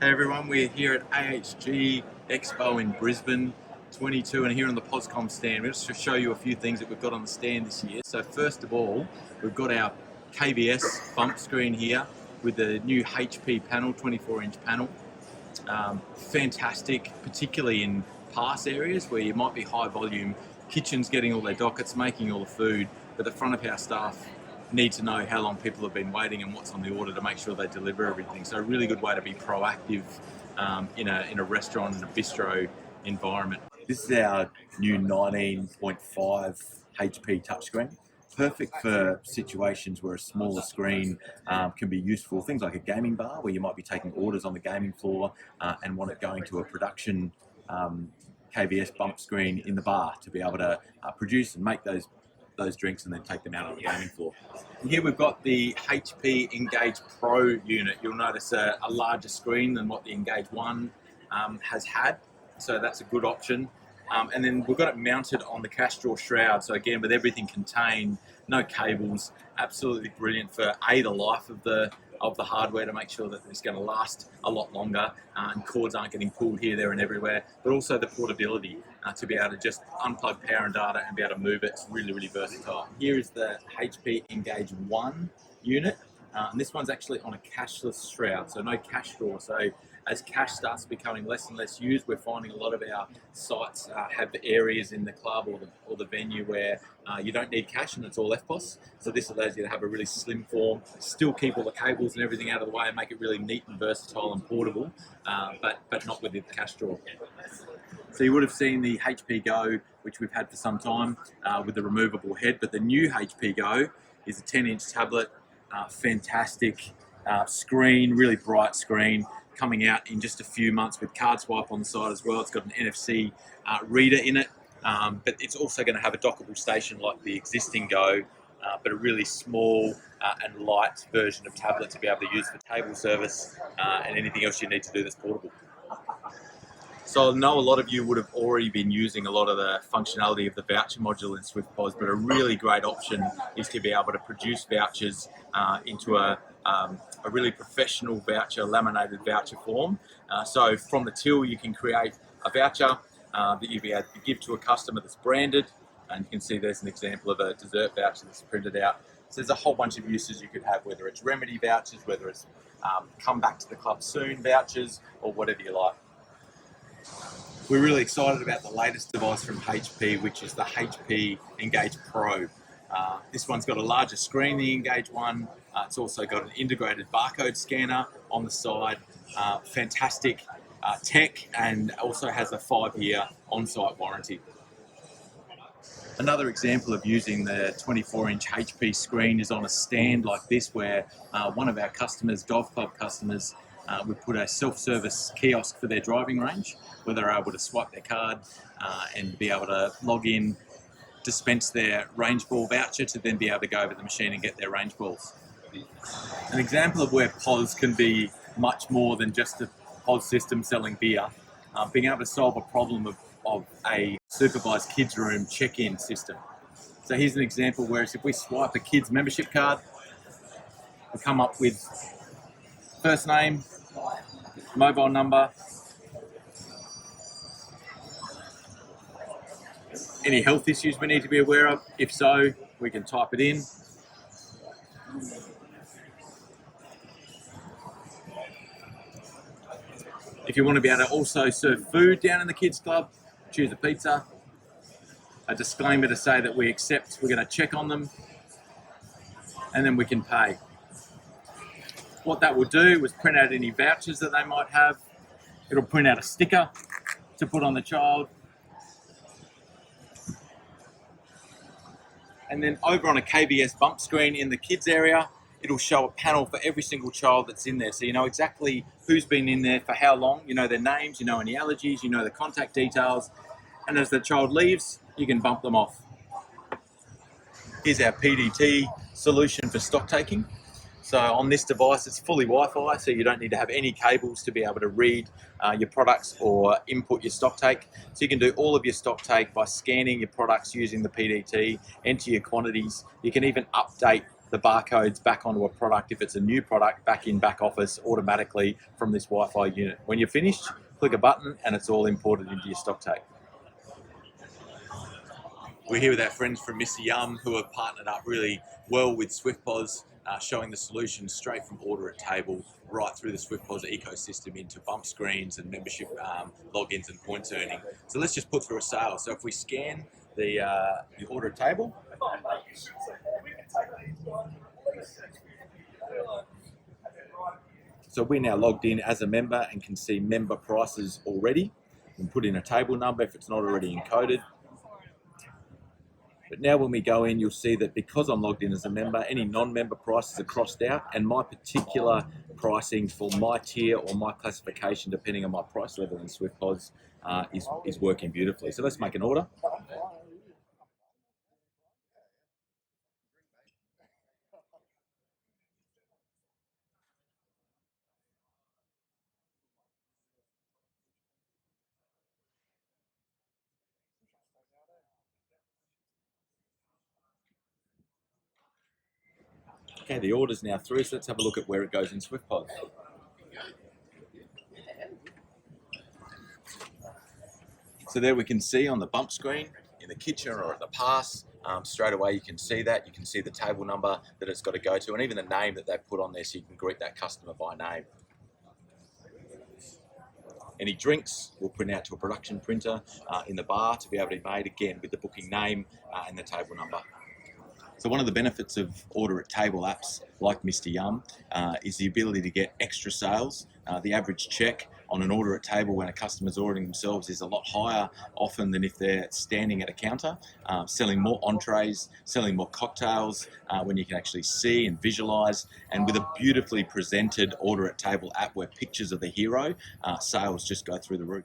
Hey everyone, we're here at AHG Expo in Brisbane 22 and here on the POSCOM stand. We're just to show you a few things that we've got on the stand this year. So first of all, we've got our KBS bump screen here with the new HP panel, 24-inch panel. Fantastic, particularly in pass areas where you might be high volume, kitchens getting all their dockets, making all the food, but the front of house staff need to know how long people have been waiting and what's on the order to make sure they deliver everything. So a really good way to be proactive in a restaurant and a bistro environment. This is our new 19.5 HP touchscreen. Perfect for situations where a smaller screen can be useful. Things like a gaming bar where you might be taking orders on the gaming floor and want it going to a production KBS bump screen in the bar to be able to produce and make those drinks and then take them out on the gaming floor. And here we've got the HP Engage Pro unit. You'll notice a larger screen than what the Engage 1 has had, so that's a good option. And then we've got it mounted on the cash drawer shroud, so again with everything contained, no cables, absolutely brilliant for the life of the hardware, to make sure that it's going to last a lot longer and cords aren't getting pulled here, there and everywhere, but also the portability to be able to just unplug power and data and be able to move it. It's really, really versatile. Here is the HP Engage 1 unit, and this one's actually on a cashless shroud, so no cash drawer. So as cash starts becoming less and less used, we're finding a lot of our sites have areas in the club or the venue where you don't need cash and it's all SwiftPOS. So this allows you to have a really slim form, still keep all the cables and everything out of the way and make it really neat and versatile and portable, but not with the cash drawer. So you would have seen the HP Go, which we've had for some time, with the removable head, but the new HP Go is a 10-inch tablet, fantastic screen, really bright screen, coming out in just a few months with card swipe on the side as well. It's got an NFC reader in it, but it's also going to have a dockable station like the existing Go, but a really small and light version of tablet to be able to use for table service and anything else you need to do that's portable. So I know a lot of you would have already been using a lot of the functionality of the voucher module in SwiftPOS, but a really great option is to be able to produce vouchers into a really professional voucher, laminated voucher form. So from the till you can create a voucher that you'll be able to give to a customer that's branded, and you can see there's an example of a dessert voucher that's printed out. So there's a whole bunch of uses you could have, whether it's remedy vouchers, whether it's come back to the club soon vouchers, or whatever you like. We're really excited about the latest device from HP, which is the HP Engage Pro. This one's got a larger screen than the Engage 1. It's also got an integrated barcode scanner on the side. Fantastic tech, and also has a 5-year on-site warranty. Another example of using the 24-inch HP screen is on a stand like this, where one of our customers, golf club customers, would put a self-service kiosk for their driving range, where they're able to swipe their card and be able to log in, dispense their range ball voucher to then be able to go over the machine and get their range balls. An example of where POS can be much more than just a POS system selling beer, being able to solve a problem of a supervised kids room check-in system. So here's an example where if we swipe a kid's membership card, we come up with first name, mobile number, any health issues we need to be aware of. If so, we can type it in. If you want to be able to also serve food down in the kids club, choose a pizza. A disclaimer to say that we accept, we're going to check on them, and then we can pay. What that will do is print out any vouchers that they might have. It'll print out a sticker to put on the child. And then over on a KBS bump screen in the kids area, it'll show a panel for every single child that's in there. So you know exactly who's been in there for how long, you know their names, you know any allergies, you know the contact details. And as the child leaves, you can bump them off. Here's our PDT solution for stock taking. So on this device, it's fully Wi-Fi, so you don't need to have any cables to be able to read your products or input your stock take. So you can do all of your stock take by scanning your products using the PDT, enter your quantities. You can even update the barcodes back onto a product. If it's a new product, back in back office automatically from this Wi-Fi unit. When you're finished, click a button and it's all imported into your Stocktake. We're here with our friends from Mr Yum who have partnered up really well with SwiftPOS, showing the solution straight from order at table right through the SwiftPOS ecosystem into bump screens and membership logins and points earning. So let's just put through a sale. So if we scan the order at table, so we're now logged in as a member and can see member prices already. We can put in a table number if it's not already encoded. But now when we go in, you'll see that because I'm logged in as a member, any non-member prices are crossed out, and my particular pricing for my tier or my classification, depending on my price level in SwiftPOS, is working beautifully. So let's make an order. Okay, the order's now through, so let's have a look at where it goes in SwiftPOS. So there we can see on the bump screen, in the kitchen or at the pass, straight away you can see that. You can see the table number that it's got to go to and even the name that they've put on there so you can greet that customer by name. Any drinks we'll print out to a production printer in the bar to be able to be made, again, with the booking name and the table number. So one of the benefits of order at table apps like Mr Yum is the ability to get extra sales. The average check on an order at table when a customer's ordering themselves is a lot higher often than if they're standing at a counter, selling more entrees, selling more cocktails, when you can actually see and visualize. And with a beautifully presented order at table app where pictures of the hero, sales just go through the roof.